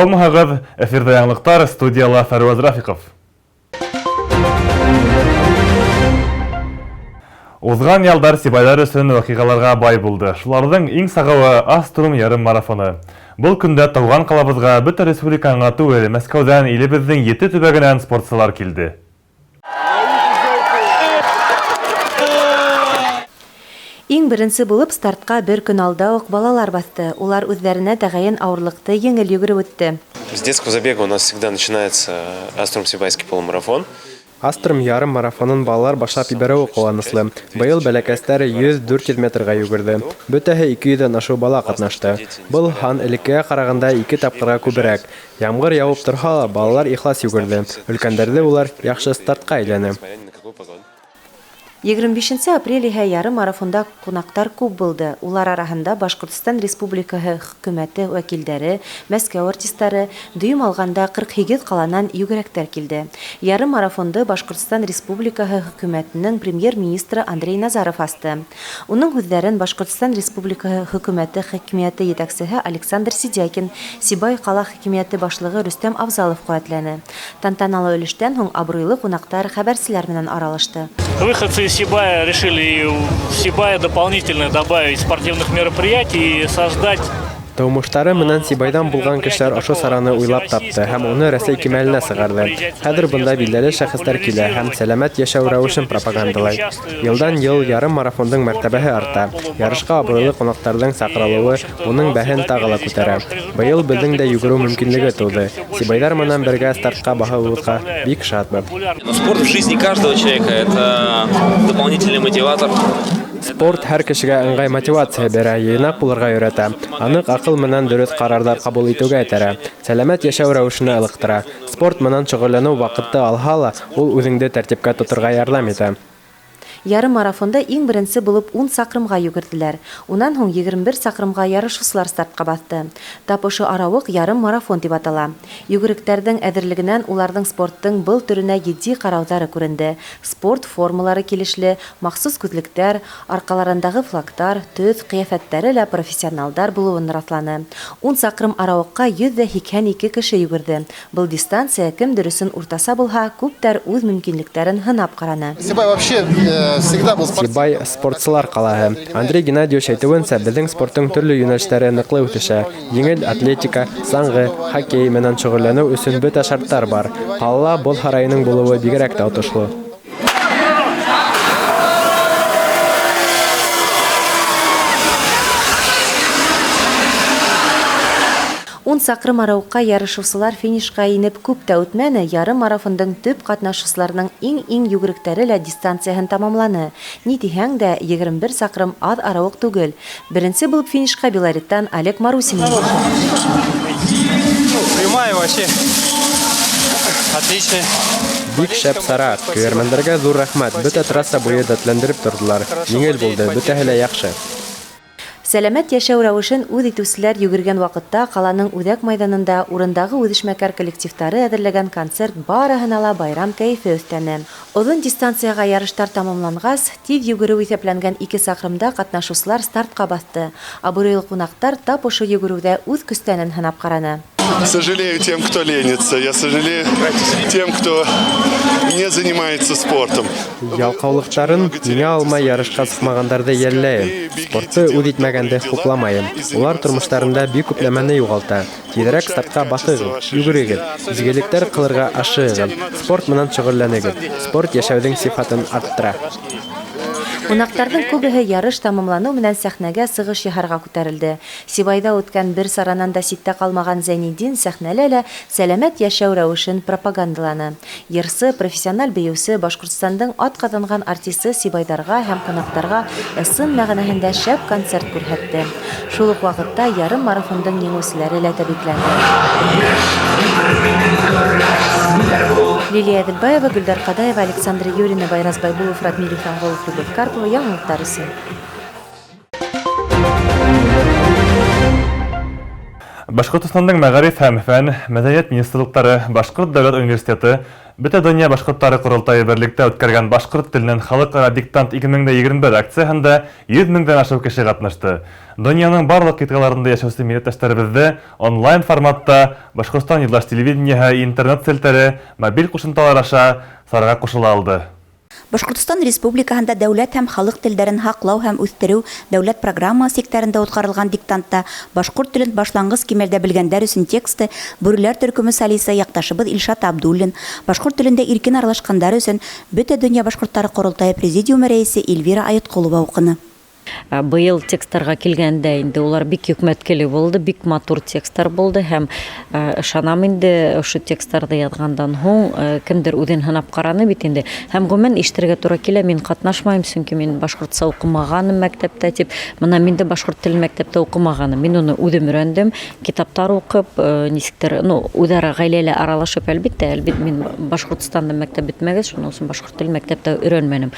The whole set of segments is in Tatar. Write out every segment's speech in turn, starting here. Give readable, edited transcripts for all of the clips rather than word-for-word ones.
Салмағыз, эфирді яңлықтар, студияла Фәруаз Рафиков. Узған ялдар Сибайлар өсін вақиғаларға бай болды. Шулардың ең сағауы Астурм ярым марафоны. Бұл күнді тауған қалабызға бүті республикаға түгел Мәскәуден еліміздің 7 түбегінен спортшылар келді. Иң беренче булып стартка бер көн алда ук балалар басты. Улар үзләренә тәгаен авырлыкты еңел йөгереп үтте. С детского забега у нас всегда начинается Аструм-Сибайский полумарафон. Аструм ярым марафонын балалар башлап ибәрү куанычлы. Быел бәләкәсләре 100-400 метрга йөгерде. Бөтәһе 200 ашу бала катнашты. Был хан элеккегә караганда 2 тапкырга күбрәк. Ямгыр явып торса, балалар ихлас йөгерде. Өлкәннәрдә улар яхшы стартка әйләнә. 25 апрель ярым марафонда кунактар күп булды. Улар арасында Башкортстан Республикаһы хөкүмәте вәкилләре, Мәскәү артистлары, дөйм алганда 48 каланнан йөгерәктәр килде. Ярым марафонды Башкортстан Республикаһы хөкүмәтенең премьер-министры Андрей Назаров асты. Уның сүзләрен Башкортстан Республикаһы хөкүмәте хакимияте җитәкчесе Александр Сидякин, Сибай кала хакимияте башлыгы Рөстәм Авзалов куәтләне. Тантаналы өлештән һуң абруйлы кунактар хәбәрчеләр белән аралашты. Выходцы из Сибая решили в Сибая дополнительно добавить спортивных мероприятий и создать. Тормыштары менән Сибайдан булган кешеләр ашу сараны уйлап тапты һәм уны Рәсәй кимәленә сыгарды. Хәзер бында билдәле шәхесләр килә һәм сәламәт яшәү рәвешен пропагандалай. Елдан-ел ярым марафондың мәртәбәһе арта. Ярышка абруйлы кунактарның сакырылуы уның бәһен тагыла күтәрә. Быел безнең дә йөгерү мөмкинлеге туды. Сибайдар менән бергә стартка баһалылыкка бик шатбыз. Спорт в жизни каждого человека – это дополнительный мотиватор. Спорт һәр кешегә ыңгай мотивация бирә, йыйнак булырга өйрәтә. Анык акыл менән дөрес карарлар кабул итүгә этәрә. Сәламәт яшәү рәвешенә ылыктыра. Спорт менән шөгыльләнү вакыты алһа ла, ул үзеңне тәртипкә тотырга ярдәм итә. Ярым марафонда иң беренче булып 10 сакрымга йөгерделәр. Уннан һуң 21 сакрымга ярышучылар стартка басты. Тап ошо аралык ярым марафон дип атала. Йөгерекләрнең әзерлегеннән уларның спорттың был төренә җитди караулары күренде. Спорт формалары килешле, махсус күзлектәр, аркаларындагы флагтар, төс, кыяфәттәре лә профессионалдар булуын расланы. 10 сакрым аралыкка 182 кеше йөгерде. Был дистанция кем дөресен уртаса булһа, күптәр үз мөмкинлекләрен һынап караны. Сибай спортчылар калаһы. Андрей Геннадьевич әйтүенчә, безнең спорттың төрле юнәлешләре ныклы үтешә. Еңел атлетика, саңгы, хоккей менән шөгыльләнү өчен бөтә шартлар бар. Калла бол һарайының булуы бигрәк тә отышлы. 10 сакрым аралыкка ярышучылар финишка инеп күп тә үтмәне, ярым марафондың төп катнашучыларның иң йөгерекләре лә дистанцияһын тамамланы. Ни дисәң дә 21 сакрым аз аралык түгел. Беренче булып финишка Белориттан Олег Марусин. Прямая вообще. Отлично. Бик шәп сара. Күрмәндәргә зур рәхмәт. Бөтә трасса буе дәтләндереп тордылар. Еңел булды, бөтәһе лә яхшы. Сәламәт яшәү рәвешен үз итүчеләр йөгергән вакытта каланың Үҙәк мәйданында урындагы үҙешмәкәр коллективтары әзерләгән концерт барыһына ла байрам кәйфе өстәне. Озын дистанцияга ярыштар тамамлангач, тиз йөгерү исәпләнгән 2 сакрымда катнашучылар стартка басты. Абруйлы кунактар тап ошо йөгерүдә үз көстәнен һынап караны. Сожалею тем, кто ленится. Я сожалею тем, кто не занимается спортом. Ялкаулыктарын еңә алмай ярышка сыкмагандарды йәлләйем. Спортты үз итмәгәндә хупламайым. Улар тормышларында бик күпләмәне югалта. Тизрәк стартка басыгыз, йөгерегез. Изгелектәр кылырга ашыгыз. Спорт менән шөгыльләнегез. Спорт яшәүнең сыйфатын арттыра. Кунактарның күбеһе ярыш тамамлану менән сәхнәгә сыгыш яһарга күтәрелде. Сибайда үткән бер саранан да ситтә калмаган Зәйнидин сәхнәлә лә сәламәт яшәү рәвешен пропагандаланы. Йырсы, профессиональ бейүсе, Башкортстандың атказанган артисты Сибайдарга һәм кунактарга ысын мәгънәһендә шәп концерт күрһәтте. Шул ук вакытта ярым марафондың еңүчеләре лә тәбрикләнде. Лилия Әделбаева, Гөлдар Кадаева, Александр Юрина, Байраз Байбулов, Радмир Иханголов, Любовь Карпова, яңалыктар өчен. Башкортостандың мәгариф һәм фән, мәдәният министрлыклары, Башкорт дәүләт университеты, Бөтә дөнья башкортлары курултайы берлектә үткәргән башкорт теленең халыкара диктант 2021 акциясендә 100 меңдән ашык кеше катнашты. Дөньяның барлык китгаларында яшәүче милләттәшләребезне онлайн форматта Башкортстан Юлдаш телевидениеһы, интернет селтәре, мобиль кушымталар аша сарга кушыла алды. Башкортстан Республикаһында дәүләт һәм халык телдәрен һаклау һәм үстерү дәүләт программа секторында үткәрелгән диктантта башкорт телен башлангыч кимәлдә белгәннәр өчен тексты Бүреләр төркеме солисты якташыбыз Илшат Абдуллин, башкорт телендә иркен аралашканнар өчен Бөтә дөнья башкортлары курултайы президиум рәисе Эльвира Аяткулова укыны. Быел текстларга килгәндә инде улар бик йөкмәткеле булды, бик матур текстлар булды һәм ышанам инде ошо текстларда язгандан һуң кемдер үзен һынап караны бит инде. Һәм гомумән ишетергә туры килә, мин катнашмайм, чөнки мин башкортча укымаганым мәктәптә дип. Менә мин дә башкорт телен мәктәптә укымаганым. Мин уны үзем өйрәндем, китаптар укып, нисектер, үзара гаиләле аралашып әлбиттә, мин Башкортстанда мәктәп битмәгәч, шуның өчен башкорт телен мәктәптә өйрәнмәдем.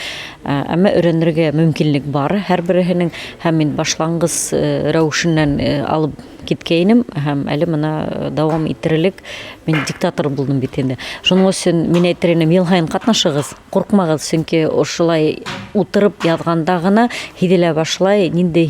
Әмма өйрәнергә мөмкинлек бар. Һәм мин башлангыч рәвешеннән алып киткәйнем һәм әле моны дәвам иттерерлек мин диктатор булдым бит инде. Шуның өчен мин әйтерем, ел һайын катнашыгыз, куркмагыз, чөнки ошылай утырып язганда гына һиделә башлай, нинди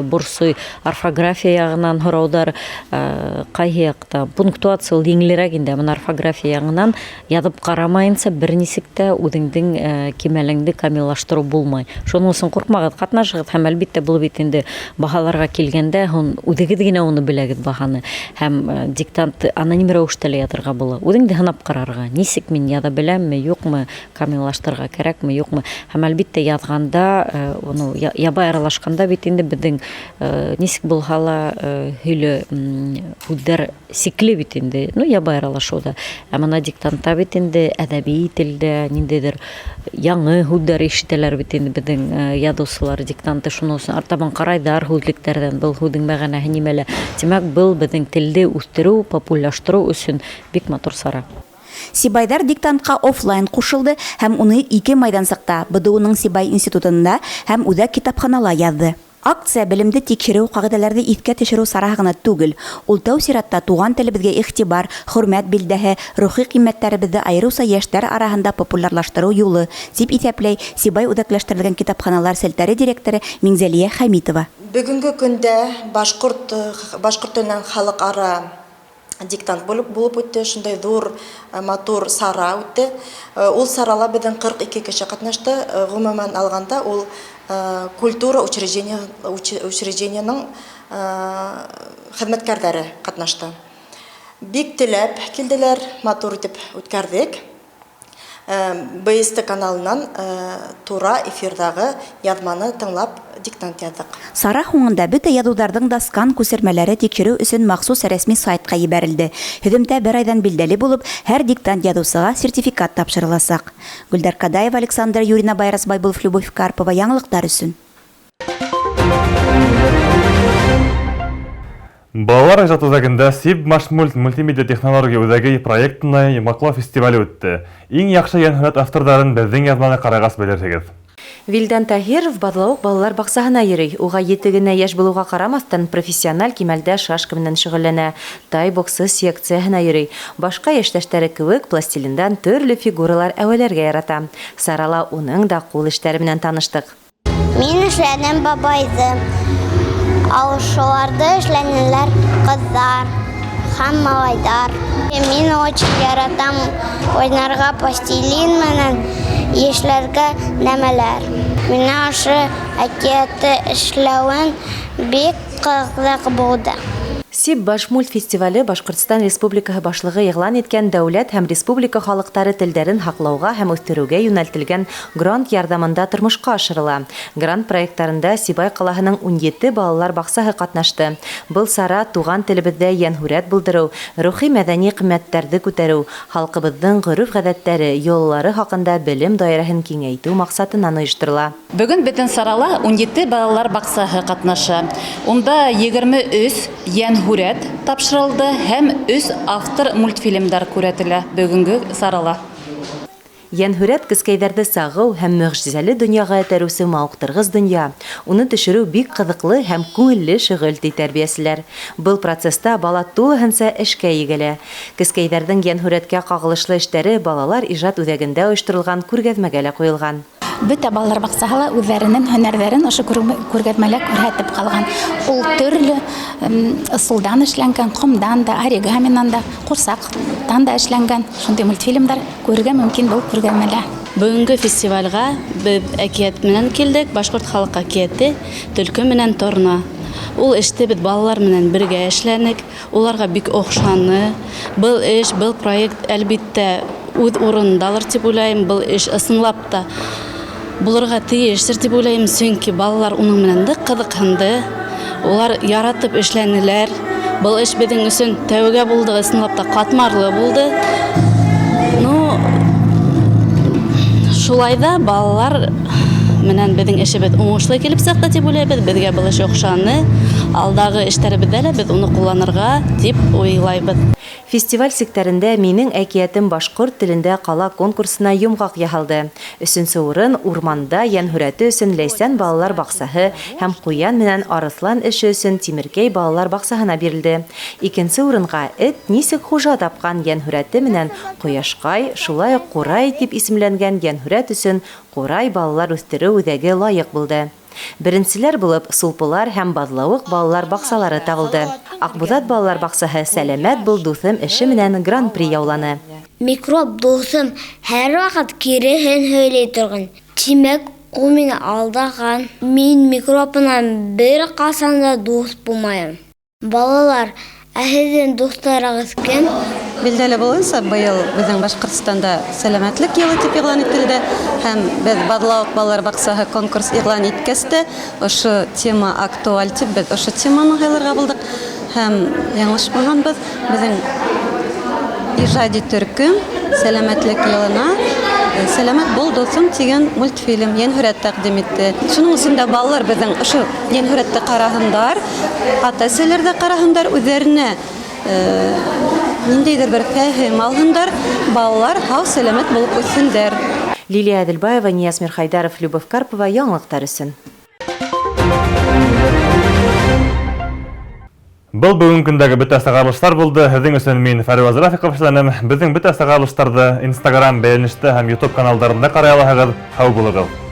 бурсый орфография ягыннан һораудар, кайһы якта пунктуация еңелрәк инде, моны орфография ягыннан язып карамаенча бернисек тә үзеңнең кимәлеңне камиллаштыру булмай. Шуның өчен куркмагыз, катнашыгыз һәм әлбиттә бул бит инде баһаларга килгәндә үзегез генә уны беләгез баһаны һәм диктант аноним рәвештә язырга була. Үзеңне һынап карарга, нисек мин яза беләмме, юкмы, камиллаштырырга кирәкме, юкмы. Һәм әлбиттә язганда, ябай аралашканда бит инде безнең нисек булса ла һөйле үдәр сикле бит инде, ябай аралашуда. Ә моны диктантта бит инде әдәби телдә ниндидер яңы һүзләр ишетәләр бит инде безнең язучылар диктанты, шуның өчен артабан карайдар һүзлекләрдән был һүзнең мәгънәһе нимәлә. Димәк, был безнең телде үстерү, популярлаштыру өчен бик матур сара. Сибайдар диктантка офлайн кушылды һәм уны 2 майдансыкта БДУның Сибай институтында һәм Үҙәк китапханала язды. Акция белемде тикшерү, кагыйдәләрне искә төшерү сарыһы гына түгел. Ул тәү сиратта туган телебезгә игътибар, хөрмәт билдәһе, рухи кыйммәтләребезне айырыуса яшьләр араһында популярлаштыру юлы, дип исәпләй Сибай үҙәкләштерелгән китапханалар селтәре директоры Миңзәлия Хәмитова. Бүгенге көндә башкорт теленең халыкара диктант булып үтте, шундай зур матур сара үтте. Ул сарала безнең 42 кеше катнашты. Гомумән алганда ул культура учреждениеның хезмәткәрләре катнашты. Бик теләп килделәр, матур итеп үткәрдек. БСТ каналынан тура эфирдагы язманы тыңлап диктант яздык. Сара һуңында бөтә язуларның да скан күрсәтмәләре тикшерү өчен махсус рәсми сайтка җибәрелде. Һөҗүмдә бер айдан билдәле булып, һәр диктант язучыга сертификат тапшырылачак. Гөлдар Кадаева, Александр Юрина, Байрас Байбулов, Любовь Карпова, яңалыклар өчен. Балалар иҗат үзәгендә СИБ Машмульт мультимедиа технология үзәге проектына йомаклау фестивале үтте. Иң яхшы янһүрәт авторларын безнең язманы карагас белерсегез. Вилдан Таһиров Бадлауык балалар баксаһына йөрөй. Уга 7 генә яшь булуга карамастан профессиональ кимәлдә шашка белән шөгыльләнә. Тай боксы секциясына йөрөй. Башка яшьтәшләре кебек пластилиндан төрле фигуралар әвәләргә ярата. Сарала уның да кул эшләре белән таныштык. Мин эшләдем бабайды. Алышуларды эшләнеләр кызлар һәм малайдар. Мин очень яратам уйнарга пластилин менән яшьләргә нәмәләр. Менә ошо әкияты эшләвен бик кызык булды. СИБ Башмульт фестивале Башкортстан Республикаһы башлыгы игълан иткән дәүләт һәм республика халыклары телдәрен һаклауга һәм үстерүгә юнәлтелгән грант ярдәмендә тормышка ашырыла. Грант проектларында Сибай калаһының 17 балалар баксаһы катнашты. Был сара туган телебездә янһүрәт булдыру, рухи мәдәни кыйммәтләрне күтәрү, халкыбызның гореф-гадәттәре, юллары хакында белем даирәһен киңәйтү максатыннан оештырыла. Бүген бөтен сарала 17 балалар баксаһы катнаша. Унда 23 янһүрәт тапшырылды һәм 3 автор мультфильмдар күрәтелә бүгенге сарала. Йәнһүрәт кескәйҙәрҙе сағыу һәм мөғжизәле донъяға этәреүсе мауыҡтырғыс донъя. Уны төшөрөү бик ҡыҙыҡлы һәм күңелле шөғөл ди тәрбиәселәр. Был процесста бала тулыһынса эшкә егелә. Кескәйҙәрҙең йәнһүрәткә ҡағылышлы эштәре балалар ижад үҙәгендә ойошторолған күргәҙмәгә лә ҡуйылған. Бөтә балалар баҡсаһы ла үҙҙәренең һөнәрҙәрен ошо күргәҙмәлә күрһәтеп ҡалған. Ул төрлө ысулдан эшләнгән, ҡомдан да, оригаминан да, ҡурсаҡтан да эшләнгән шундай мультфильмдар күрергә мөмкин был күргәҙмәлә. Бүгенге фестивальгә без әкият менән килдек, башҡорт халыҡ әкияте, төлкө менән торна. Ул эште бит балалар менән бергә эшләнек, уларға бик оҡшаны. Был эш, был проект әлбиттә үҙ урынындалыр дип уйлайым. Был эш ысынлап та булырға тейештер дип уйлайым, сөнки балалар уның менән дә ҡыҙыҡһынды. Улар яратып эшләнеләр. Был эш беҙҙең өсөн тәүгә булды, ысынлап та ҡатмарлы булды. Шулай да балалар менән беҙҙең эшебеҙ уңышлы килеп сыҡты дип уйлайбыҙ. Беҙгә был эш оҡшаны. Алдағы эштәребеҙҙә лә беҙ уны ҡулланырға дип уйлайбыҙ. Фестиваль сиктәрендә «Минең әкиәтем башҡорт телендә ҡала» конкурсына йомғаҡ яһалды. 3нсе урын урманда йәнһүрәте өсөн Ләйсән балалар баҡсаһы һәм Ҡуян менән Арыҫлан эше өсөн Тимеркәй балалар баҡсаһына бирелде. 2нсе урынға эт нисек хужа тапҡан йәнһүрәте менән Ҡояшҡай, шулай уҡ Ҡурай тип исемләнгән йәнһүрәт өсөн Ҡурай балалар үҫтереү үҙәге лайыҡ булды. Беренселәр булып Сулпылар һәм Баҙлауыҡ балалар баҡсалары табылды. Аҡбуҙат балалар баҡсаһы «Сәләмәт был дуҫым» эше менән гран-при яуланы. Микроб дуҫым һәр ваҡыт киреһен һөйләй торған. Тимәк, ул мине алдаған. Мин микроб менән бер ҡасан да дуҫ булмайым. Балалар, ә һеҙҙең дуҫтарығыҙ кем? Билдәле булыуынса, быйыл беҙҙең Башҡортостанда сәләмәтлек йылы тип иғлан ителде һәм беҙ Баҙлауыҡ балалар баҡсаһы конкурс иғлан иткәс тә ошо тема актуаль тип беҙ ошо теманы һайларға булдык һәм яңылышмағанбыҙ, беҙҙең ижади төркөм сәләмәтлек йылына «Сәләмәт был дуҫым» тигән мультфильм йәнһүрәт тәҡдим итте. Шуның өсөн балалар беҙҙең ошо йәнһүрәтте ҡараһындар, ата-әсәләр ҙә ҡараһындар, үҙҙәренә ниндәйҙер бер фәһем алһындар, балалар һау сәләмәт булып үҫһендәр. Лилия Әҙелбаева, Нияз Мирхайдаров, Любовь Карпова, яңылыҡтар өсөн. Был бүгін көндәге бөтә сығарылыштар булды. Һеҙҙең өсөн мин Фәрваз Рафиҡов эшләнем. Беҙҙең бөтә сығарылыштарҙы Instagram, бәйәнештә һәм YouTube каналдарында ҡарай алаһығыҙ. Һау булығыҙ.